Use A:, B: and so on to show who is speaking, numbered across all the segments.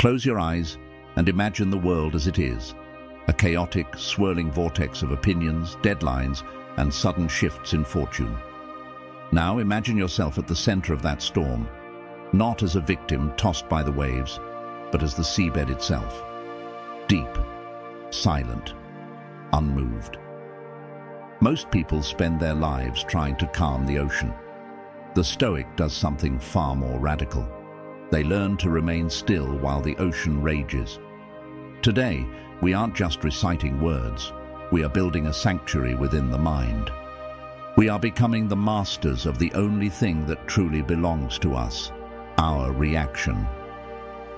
A: Close your eyes and imagine the world as it is, a chaotic, swirling vortex of opinions, deadlines, and sudden shifts in fortune. Now imagine yourself at the center of that storm, not as a victim tossed by the waves, but as the seabed itself. Deep, silent, unmoved. Most people spend their lives trying to calm the ocean. The Stoic does something far more radical. They learn to remain still while the ocean rages. Today, we aren't just reciting words. We are building a sanctuary within the mind. We are becoming the masters of the only thing that truly belongs to us, our reaction.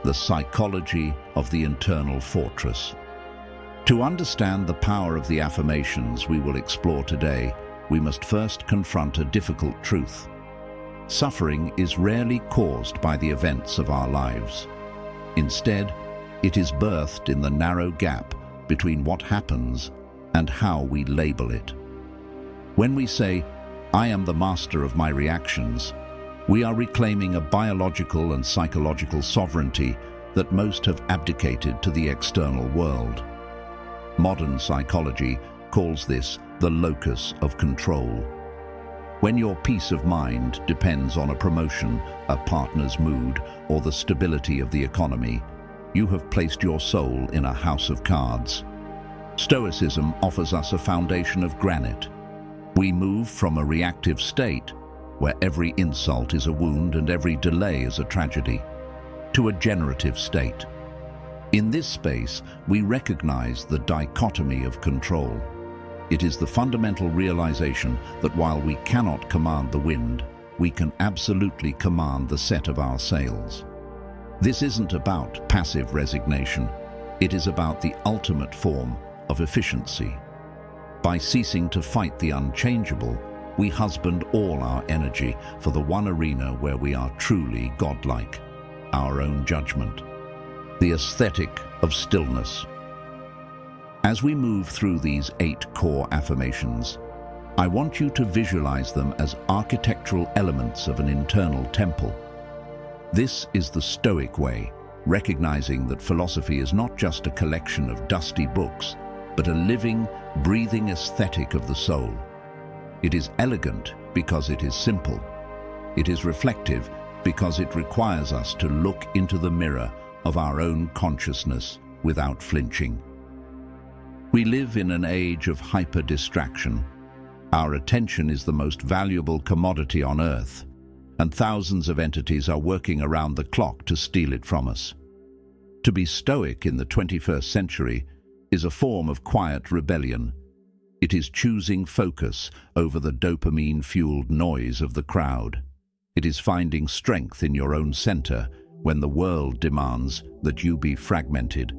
A: The psychology of the internal fortress. To understand the power of the affirmations we will explore today, we must first confront a difficult truth. Suffering is rarely caused by the events of our lives. Instead, it is birthed in the narrow gap between what happens and how we label it. When we say, "I am the master of my reactions," we are reclaiming a biological and psychological sovereignty that most have abdicated to the external world. Modern psychology calls this the locus of control. When your peace of mind depends on a promotion, a partner's mood, or the stability of the economy, you have placed your soul in a house of cards. Stoicism offers us a foundation of granite. We move from a reactive state, where every insult is a wound and every delay is a tragedy, to a generative state. In this space, we recognize the dichotomy of control. It is the fundamental realization that while we cannot command the wind, we can absolutely command the set of our sails. This isn't about passive resignation. It is about the ultimate form of efficiency. By ceasing to fight the unchangeable, we husband all our energy for the one arena where we are truly godlike, our own judgment. The aesthetic of stillness. As we move through these 8 core affirmations, I want you to visualize them as architectural elements of an internal temple. This is the Stoic way, recognizing that philosophy is not just a collection of dusty books, but a living, breathing aesthetic of the soul. It is elegant because it is simple. It is reflective because it requires us to look into the mirror of our own consciousness without flinching. We live in an age of hyper-distraction. Our attention is the most valuable commodity on Earth, and thousands of entities are working around the clock to steal it from us. To be stoic in the 21st century is a form of quiet rebellion. It is choosing focus over the dopamine-fueled noise of the crowd. It is finding strength in your own center when the world demands that you be fragmented.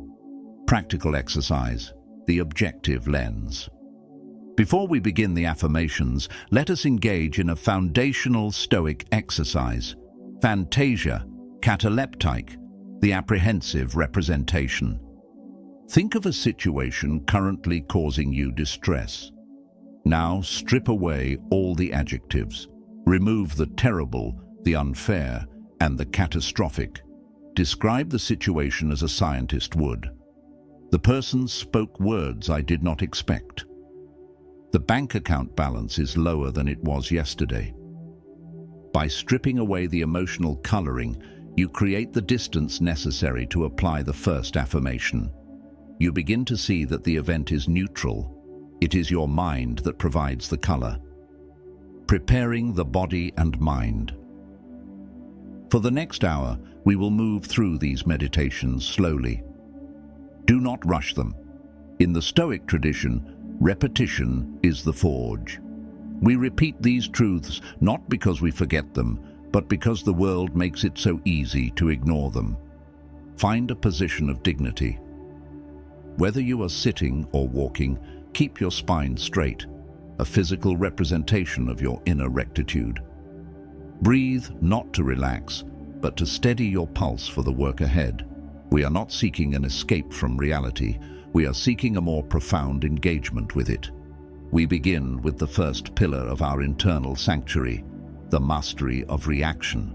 A: Practical exercise. The objective lens. Before we begin the affirmations, let us engage in a foundational Stoic exercise. Fantasia, cataleptic, the apprehensive representation. Think of a situation currently causing you distress. Now strip away all the adjectives. Remove the terrible, the unfair, and the catastrophic. Describe the situation as a scientist would. The person spoke words I did not expect. The bank account balance is lower than it was yesterday. By stripping away the emotional coloring, you create the distance necessary to apply the first affirmation. You begin to see that the event is neutral. It is your mind that provides the color. Preparing the body and mind. For the next hour, we will move through these meditations slowly. Do not rush them. In the Stoic tradition, repetition is the forge. We repeat these truths not because we forget them, but because the world makes it so easy to ignore them. Find a position of dignity. Whether you are sitting or walking, keep your spine straight, a physical representation of your inner rectitude. Breathe not to relax, but to steady your pulse for the work ahead. We are not seeking an escape from reality. We are seeking a more profound engagement with it. We begin with the first pillar of our internal sanctuary, the mastery of reaction.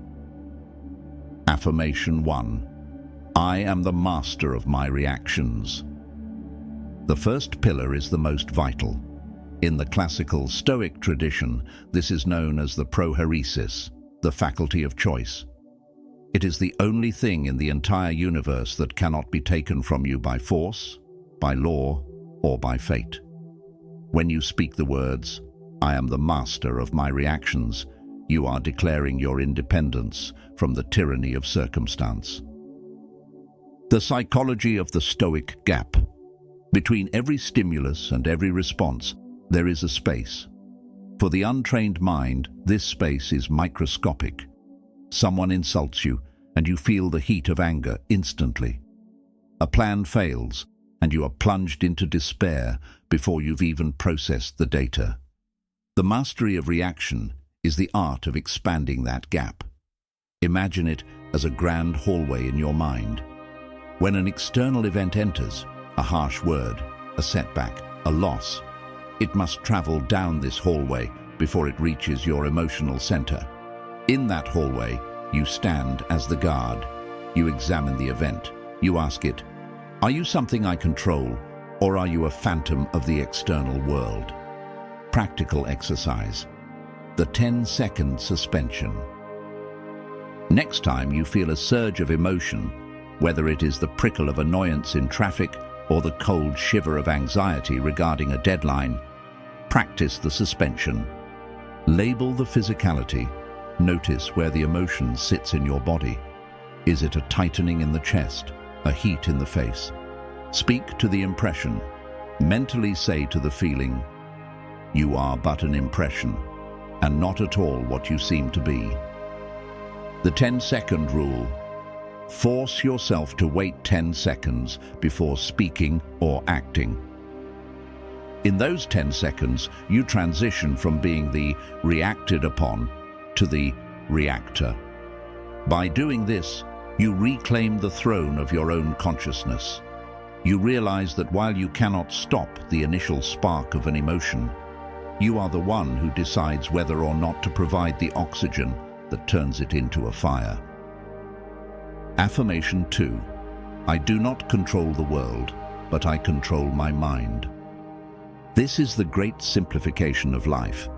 A: Affirmation 1. I am the master of my reactions. The first pillar is the most vital. In the classical Stoic tradition, this is known as the prohairesis, the faculty of choice. It is the only thing in the entire universe that cannot be taken from you by force, by law, or by fate. When you speak the words, I am the master of my reactions, you are declaring your independence from the tyranny of circumstance. The psychology of the Stoic gap. Between every stimulus and every response, there is a space. For the untrained mind, this space is microscopic. Someone insults you, and you feel the heat of anger instantly. A plan fails, and you are plunged into despair before you've even processed the data. The mastery of reaction is the art of expanding that gap. Imagine it as a grand hallway in your mind. When an external event enters, a harsh word, a setback, a loss, it must travel down this hallway before it reaches your emotional center. In that hallway, you stand as the guard. You examine the event. You ask it, are you something I control, or are you a phantom of the external world? Practical exercise. The 10-second suspension. Next time you feel a surge of emotion, whether it is the prickle of annoyance in traffic or the cold shiver of anxiety regarding a deadline, practice the suspension. Label the physicality. Notice where the emotion sits in your body. Is it a tightening in the chest, a heat in the face? Speak to the impression. Mentally say to the feeling, you are but an impression, and not at all what you seem to be. The 10-second rule. Force yourself to wait 10 seconds before speaking or acting. In those 10 seconds, you transition from being the reacted upon to the reactor. By doing this, you reclaim the throne of your own consciousness. You realize that while you cannot stop the initial spark of an emotion, you are the one who decides whether or not to provide the oxygen that turns it into a fire. Affirmation 2. I do not control the world, but I control my mind. This is the great simplification of life.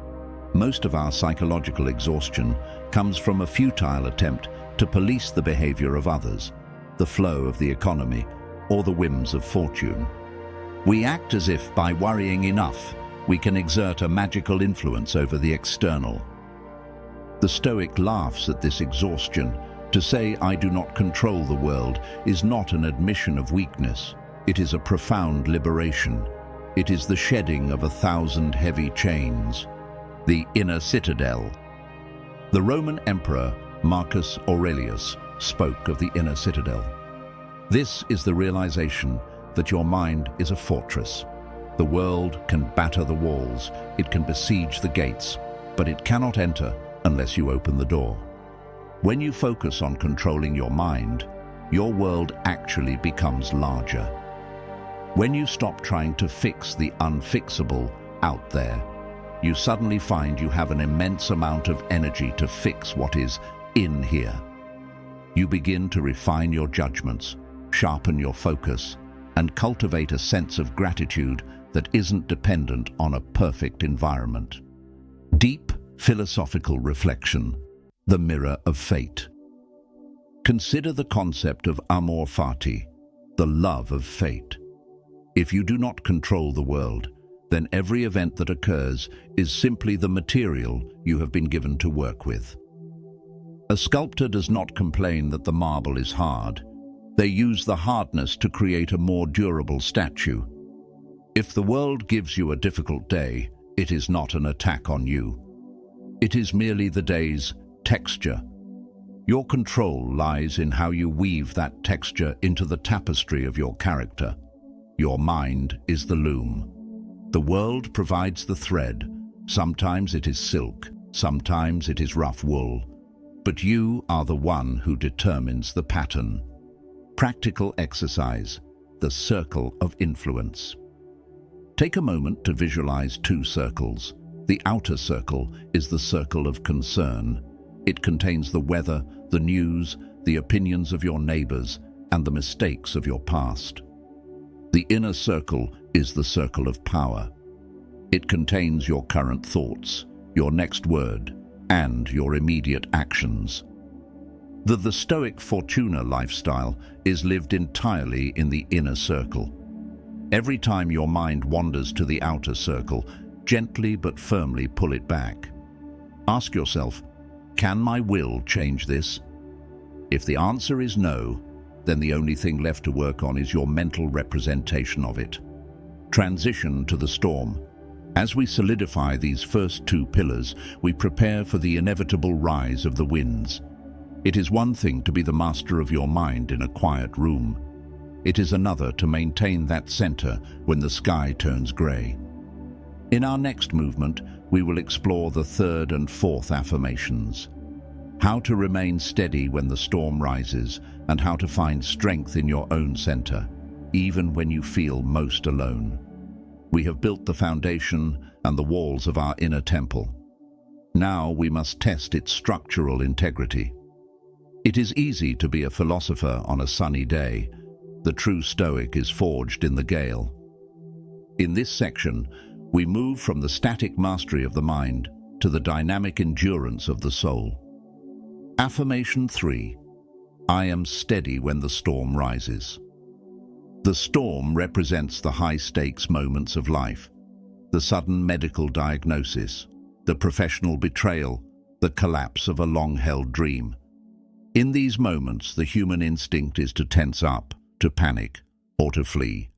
A: Most of our psychological exhaustion comes from a futile attempt to police the behavior of others, the flow of the economy, or the whims of fortune. We act as if by worrying enough, we can exert a magical influence over the external. The Stoic laughs at this exhaustion. To say I do not control the world is not an admission of weakness. It is a profound liberation. It is the shedding of 1,000 heavy chains. The inner citadel. The Roman Emperor Marcus Aurelius spoke of the inner citadel. This is the realization that your mind is a fortress. The world can batter the walls, it can besiege the gates, but it cannot enter unless you open the door. When you focus on controlling your mind, your world actually becomes larger. When you stop trying to fix the unfixable out there, you suddenly find you have an immense amount of energy to fix what is in here. You begin to refine your judgments, sharpen your focus, and cultivate a sense of gratitude that isn't dependent on a perfect environment. Deep philosophical reflection. The mirror of fate. Consider the concept of amor fati, the love of fate. If you do not control the world, then every event that occurs is simply the material you have been given to work with. A sculptor does not complain that the marble is hard. They use the hardness to create a more durable statue. If the world gives you a difficult day, it is not an attack on you. It is merely the day's texture. Your control lies in how you weave that texture into the tapestry of your character. Your mind is the loom. The world provides the thread. Sometimes it is silk, sometimes it is rough wool. But you are the one who determines the pattern. Practical exercise, the circle of influence. Take a moment to visualize 2 circles. The outer circle is the circle of concern. It contains the weather, the news, the opinions of your neighbors, and the mistakes of your past. The inner circle is the circle of power. It contains your current thoughts, your next word, and your immediate actions. The Stoic Fortuna lifestyle is lived entirely in the inner circle. Every time your mind wanders to the outer circle, gently but firmly pull it back. Ask yourself, can my will change this? If the answer is no, then the only thing left to work on is your mental representation of it. Transition to the storm. As we solidify these first two pillars, we prepare for the inevitable rise of the winds. It is one thing to be the master of your mind in a quiet room. It is another to maintain that center when the sky turns grey. In our next movement, we will explore the third and fourth affirmations. How to remain steady when the storm rises, and how to find strength in your own center, even when you feel most alone. We have built the foundation and the walls of our inner temple. Now we must test its structural integrity. It is easy to be a philosopher on a sunny day. The true Stoic is forged in the gale. In this section, we move from the static mastery of the mind to the dynamic endurance of the soul. Affirmation 3. I am steady when the storm rises. The storm represents the high-stakes moments of life, the sudden medical diagnosis, the professional betrayal, the collapse of a long-held dream. In these moments, the human instinct is to tense up, to panic, or to flee.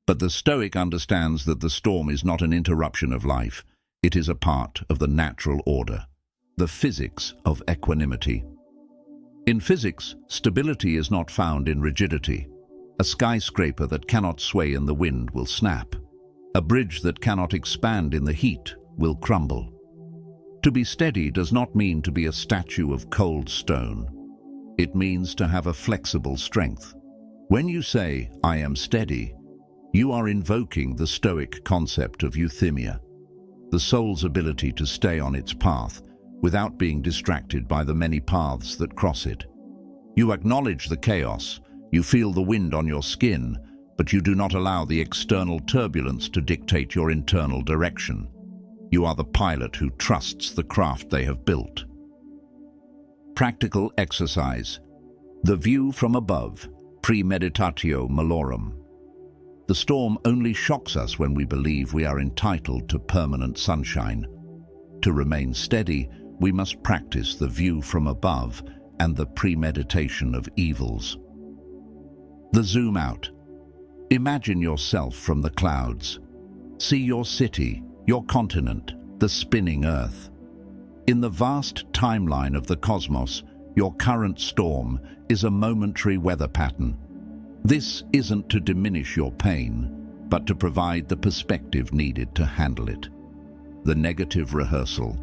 A: But the Stoic understands that the storm is not an interruption of life. It is a part of the natural order, the physics of equanimity. In physics, stability is not found in rigidity. A skyscraper that cannot sway in the wind will snap. A bridge that cannot expand in the heat will crumble. To be steady does not mean to be a statue of cold stone. It means to have a flexible strength. When you say, I am steady, you are invoking the Stoic concept of euthymia, the soul's ability to stay on its path without being distracted by the many paths that cross it. You acknowledge the chaos, you feel the wind on your skin, but you do not allow the external turbulence to dictate your internal direction. You are the pilot who trusts the craft they have built. Practical exercise. The view from above, premeditatio malorum. The storm only shocks us when we believe we are entitled to permanent sunshine. To remain steady, we must practice the view from above and the premeditation of evils. The zoom out. Imagine yourself from the clouds. See your city, your continent, the spinning earth. In the vast timeline of the cosmos, your current storm is a momentary weather pattern. This isn't to diminish your pain, but to provide the perspective needed to handle it. The negative rehearsal.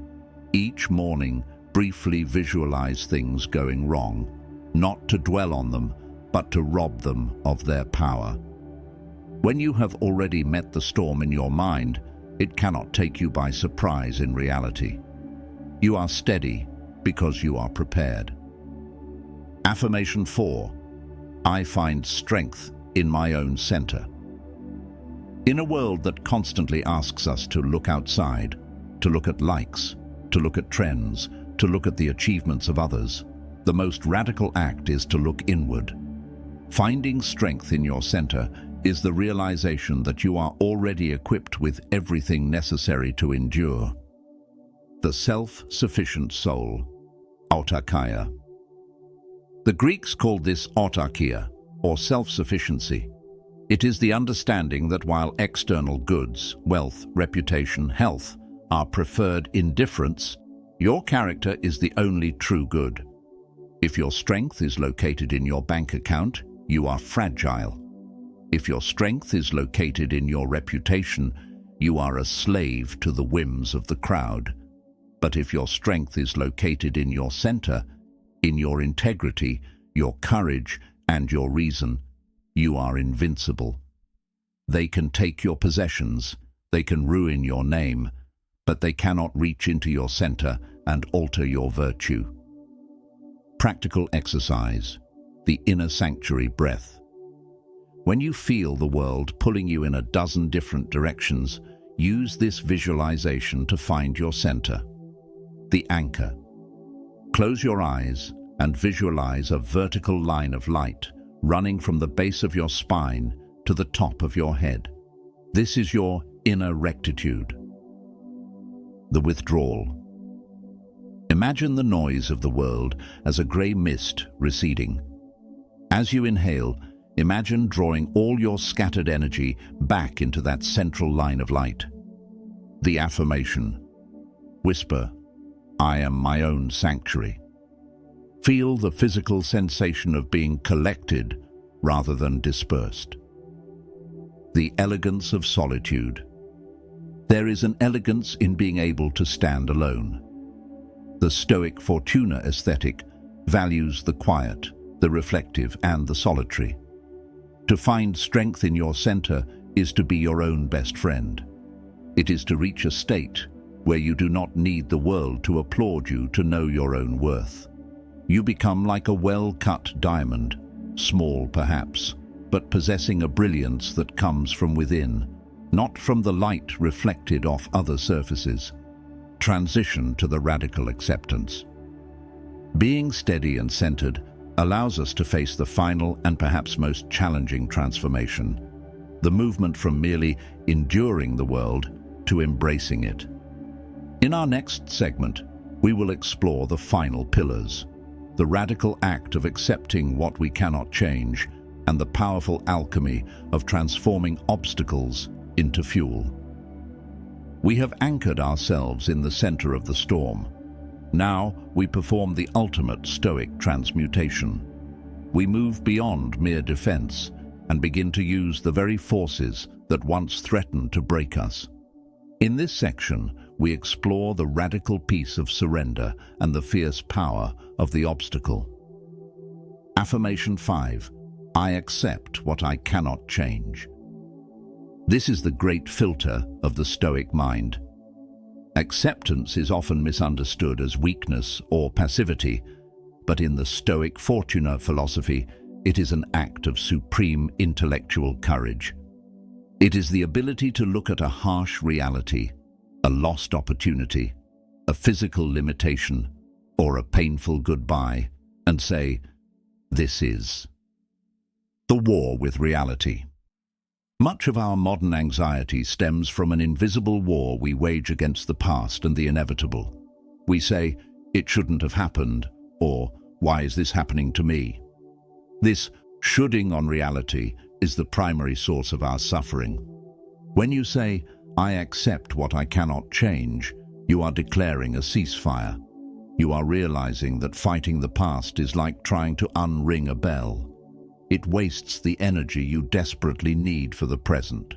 A: Each morning, briefly visualize things going wrong, not to dwell on them, but to rob them of their power. When you have already met the storm in your mind, it cannot take you by surprise in reality. You are steady because you are prepared. Affirmation 4. I find strength in my own center. In a world that constantly asks us to look outside, to look at likes, to look at trends, to look at the achievements of others, the most radical act is to look inward. Finding strength in your center is the realization that you are already equipped with everything necessary to endure. The self-sufficient soul, autarkia. The Greeks called this autarkia, or self-sufficiency. It is the understanding that while external goods, wealth, reputation, health are preferred indifference, your character is the only true good. If your strength is located in your bank account, you are fragile. If your strength is located in your reputation, you are a slave to the whims of the crowd. But if your strength is located in your center, in your integrity, your courage, and your reason, you are invincible. They can take your possessions, they can ruin your name, but they cannot reach into your center and alter your virtue. Practical exercise. the inner sanctuary breath. When you feel the world pulling you in a dozen different directions, use this visualization to find your center. The anchor. Close your eyes and visualize a vertical line of light running from the base of your spine to the top of your head. This is your inner rectitude. The withdrawal. Imagine the noise of the world as a grey mist receding. As you inhale, imagine drawing all your scattered energy back into that central line of light. The affirmation. Whisper, "I am my own sanctuary." Feel the physical sensation of being collected rather than dispersed. The elegance of solitude. There is an elegance in being able to stand alone. The Stoic Fortuna aesthetic values the quiet, the reflective, and the solitary. To find strength in your center is to be your own best friend. It is to reach a state where you do not need the world to applaud you to know your own worth. You become like a well-cut diamond, small perhaps, but possessing a brilliance that comes from within, not from the light reflected off other surfaces. Transition to the radical acceptance. Being steady and centered allows us to face the final and perhaps most challenging transformation, the movement from merely enduring the world to embracing it. In our next segment, we will explore the final pillars, the radical act of accepting what we cannot change, and the powerful alchemy of transforming obstacles into fuel. We have anchored ourselves in the center of the storm. Now we perform the ultimate Stoic transmutation. We move beyond mere defense and begin to use the very forces that once threatened to break us. In this section, we explore the radical peace of surrender and the fierce power of the obstacle. Affirmation 5. I accept what I cannot change. This is the great filter of the Stoic mind. Acceptance is often misunderstood as weakness or passivity, but in the Stoic Fortuna philosophy, it is an act of supreme intellectual courage. It is the ability to look at a harsh reality, a lost opportunity, a physical limitation, or a painful goodbye, and say, "This is." The war with reality. Much of our modern anxiety stems from an invisible war we wage against the past and the inevitable. We say, "It shouldn't have happened," or "Why is this happening to me?" This shoulding on reality is the primary source of our suffering. When you say, "I accept what I cannot change," you are declaring a ceasefire. You are realizing that fighting the past is like trying to unring a bell. It wastes the energy you desperately need for the present.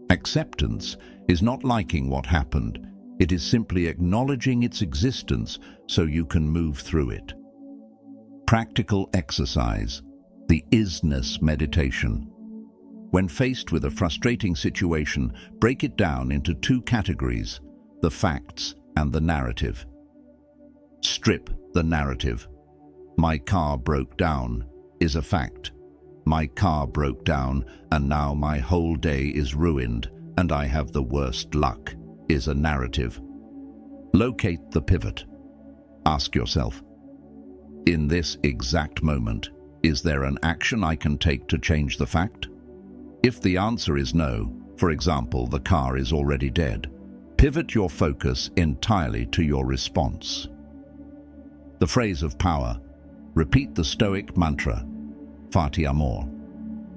A: Acceptance is not liking what happened. It is simply acknowledging its existence so you can move through it. Practical exercise, the isness meditation. When faced with a frustrating situation, break it down into two categories, the facts and the narrative. Strip the narrative. My car broke down is a fact. My car broke down and now my whole day is ruined and I have the worst luck is a narrative. Locate the pivot. Ask yourself, in this exact moment, is there an action I can take to change the fact? If the answer is no, for example, the car is already dead, pivot your focus entirely to your response. The phrase of power. Repeat the Stoic mantra, Fati amor.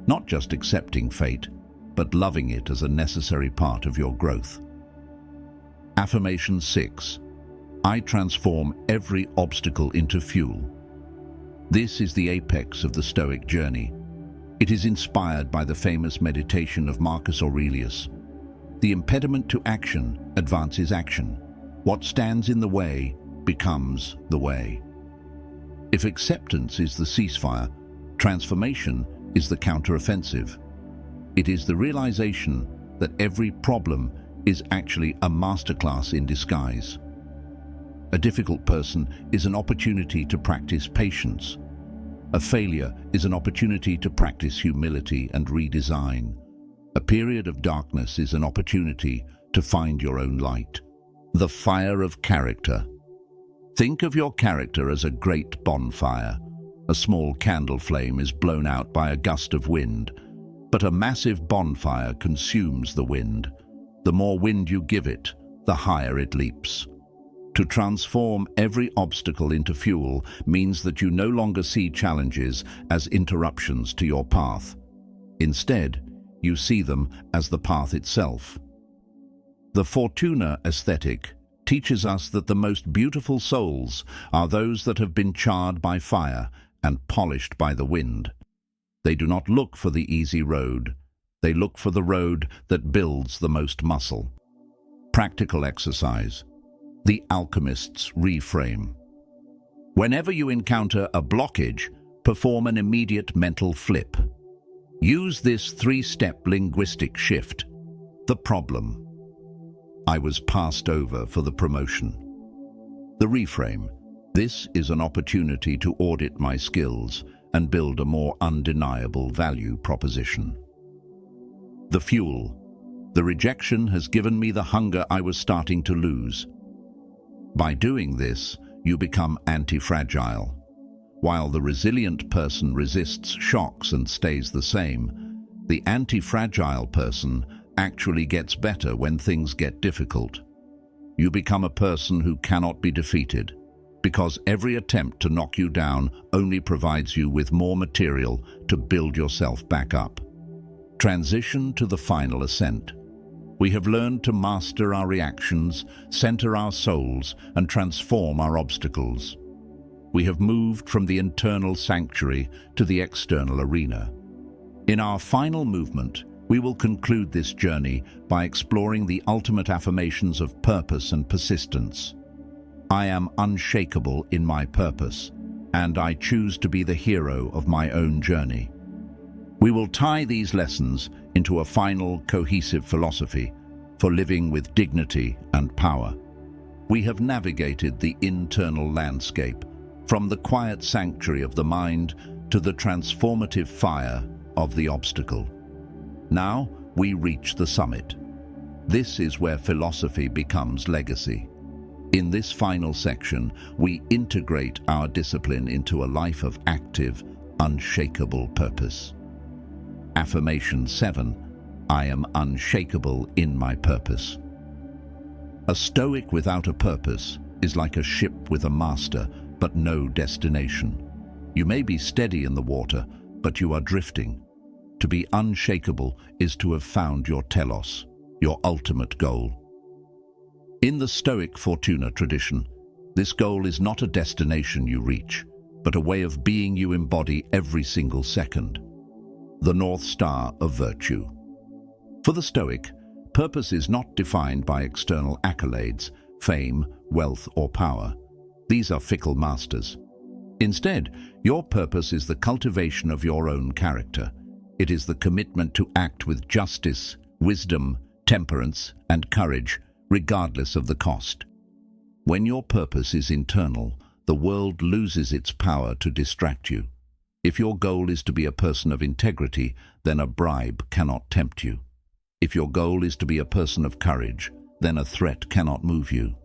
A: Not just accepting fate, but loving it as a necessary part of your growth. Affirmation 6. I transform every obstacle into fuel. This is the apex of the Stoic journey. It is inspired by the famous meditation of Marcus Aurelius. The impediment to action advances action. What stands in the way becomes the way. If acceptance is the ceasefire, transformation is the counteroffensive. It is the realization that every problem is actually a masterclass in disguise. A difficult person is an opportunity to practice patience. A failure is an opportunity to practice humility and redesign. A period of darkness is an opportunity to find your own light. The fire of character. Think of your character as a great bonfire. A small candle flame is blown out by a gust of wind, but a massive bonfire consumes the wind. The more wind you give it, the higher it leaps. To transform every obstacle into fuel means that you no longer see challenges as interruptions to your path. Instead, you see them as the path itself. The Fortuna aesthetic teaches us that the most beautiful souls are those that have been charred by fire and polished by the wind. They do not look for the easy road. They look for the road that builds the most muscle. Practical exercise. The alchemist's reframe. Whenever you encounter a blockage, perform an immediate mental flip. Use this 3-step linguistic shift. The problem. I was passed over for the promotion. The reframe. This is an opportunity to audit my skills and build a more undeniable value proposition. The fuel. The rejection has given me the hunger I was starting to lose. By doing this, you become anti-fragile. While the resilient person resists shocks and stays the same, the anti-fragile person actually gets better when things get difficult. You become a person who cannot be defeated, because every attempt to knock you down only provides you with more material to build yourself back up. Transition to the final ascent. We have learned to master our reactions, center our souls, and transform our obstacles. We have moved from the internal sanctuary to the external arena. In our final movement, we will conclude this journey by exploring the ultimate affirmations of purpose and persistence. I am unshakable in my purpose, and I choose to be the hero of my own journey. We will tie these lessons into a final, cohesive philosophy for living with dignity and power. We have navigated the internal landscape, from the quiet sanctuary of the mind to the transformative fire of the obstacle. Now we reach the summit. This is where philosophy becomes legacy. In this final section, we integrate our discipline into a life of active, unshakable purpose. Affirmation 7. I am unshakable in my purpose. A Stoic without a purpose is like a ship with a master, but no destination. You may be steady in the water, but you are drifting. To be unshakable is to have found your telos, your ultimate goal. In the Stoic Fortuna tradition, this goal is not a destination you reach, but a way of being you embody every single second. The North Star of virtue. For the Stoic, purpose is not defined by external accolades, fame, wealth, or power. These are fickle masters. Instead, your purpose is the cultivation of your own character. It is the commitment to act with justice, wisdom, temperance, and courage, regardless of the cost. When your purpose is internal, the world loses its power to distract you. If your goal is to be a person of integrity, then a bribe cannot tempt you. If your goal is to be a person of courage, then a threat cannot move you.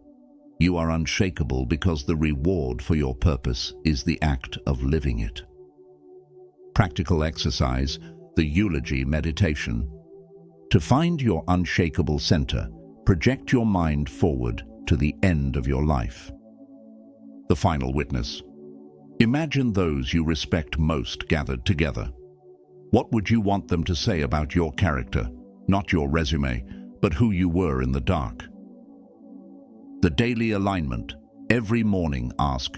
A: You are unshakable because the reward for your purpose is the act of living it. Practical exercise, the eulogy meditation. To find your unshakable center, project your mind forward to the end of your life. The final witness. Imagine those you respect most gathered together. What would you want them to say about your character, not your resume, but who you were in the dark? The daily alignment. Every morning ask,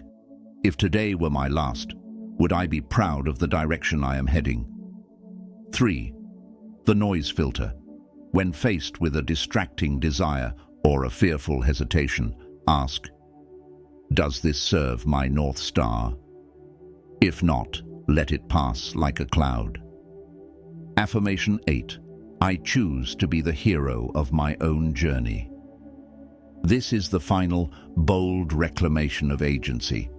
A: if today were my last, would I be proud of the direction I am heading? 3. The noise filter. When faced with a distracting desire or a fearful hesitation, ask, does this serve my North Star? If not, let it pass like a cloud. Affirmation 8. I choose to be the hero of my own journey. This is the final, bold reclamation of agency.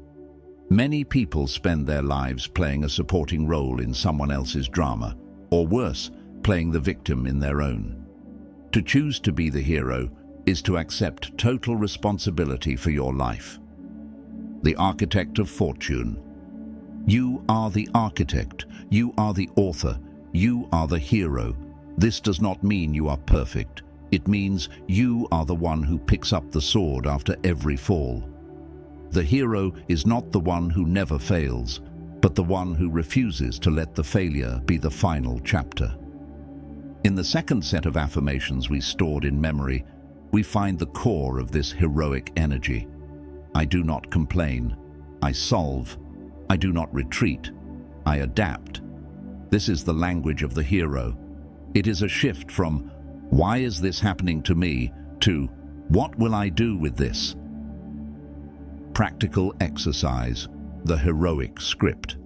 A: Many people spend their lives playing a supporting role in someone else's drama, or worse, playing the victim in their own. To choose to be the hero is to accept total responsibility for your life. The architect of fortune. You are the architect, you are the author, you are the hero. This does not mean you are perfect. It means you are the one who picks up the sword after every fall. The hero is not the one who never fails, but the one who refuses to let the failure be the final chapter. In the second set of affirmations we stored in memory, we find the core of this heroic energy. I do not complain. I solve. I do not retreat. I adapt. This is the language of the hero. It is a shift from, "Why is this happening to me?" to, "What will I do with this?" Practical exercise, the heroic script.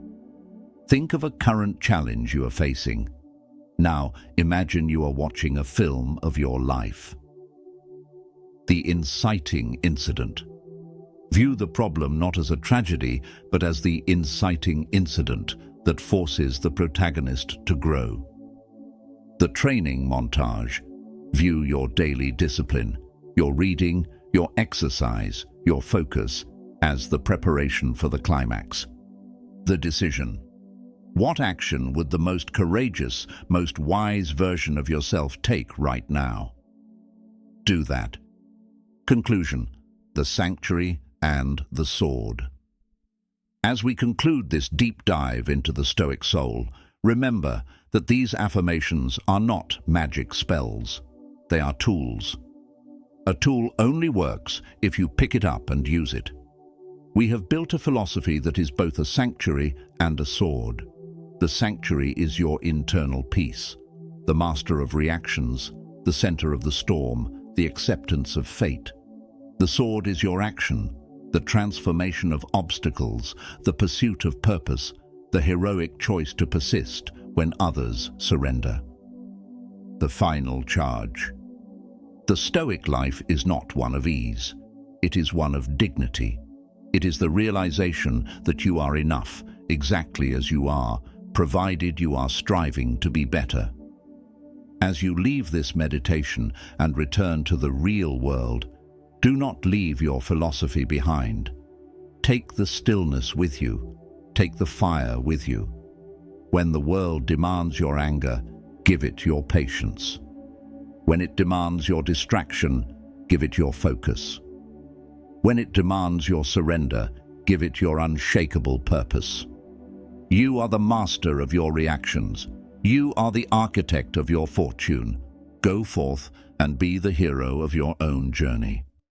A: Think of a current challenge you are facing. Now, imagine you are watching a film of your life. The inciting incident. View the problem not as a tragedy, but as the inciting incident that forces the protagonist to grow. The training montage. View your daily discipline, your reading, your exercise, your focus, as the preparation for the climax. The decision. What action would the most courageous, most wise version of yourself take right now? Do that. Conclusion. The sanctuary and the sword. As we conclude this deep dive into the Stoic soul, remember that these affirmations are not magic spells. They are tools. A tool only works if you pick it up and use it. We have built a philosophy that is both a sanctuary and a sword. The sanctuary is your internal peace, the master of reactions, the center of the storm, the acceptance of fate. The sword is your action, the transformation of obstacles, the pursuit of purpose, the heroic choice to persist when others surrender. The final charge. The Stoic life is not one of ease. It is one of dignity. It is the realization that you are enough, exactly as you are, provided you are striving to be better. As you leave this meditation and return to the real world, do not leave your philosophy behind. Take the stillness with you. Take the fire with you. When the world demands your anger, give it your patience. When it demands your distraction, give it your focus. When it demands your surrender, give it your unshakable purpose. You are the master of your reactions. You are the architect of your fortune. Go forth and be the hero of your own journey.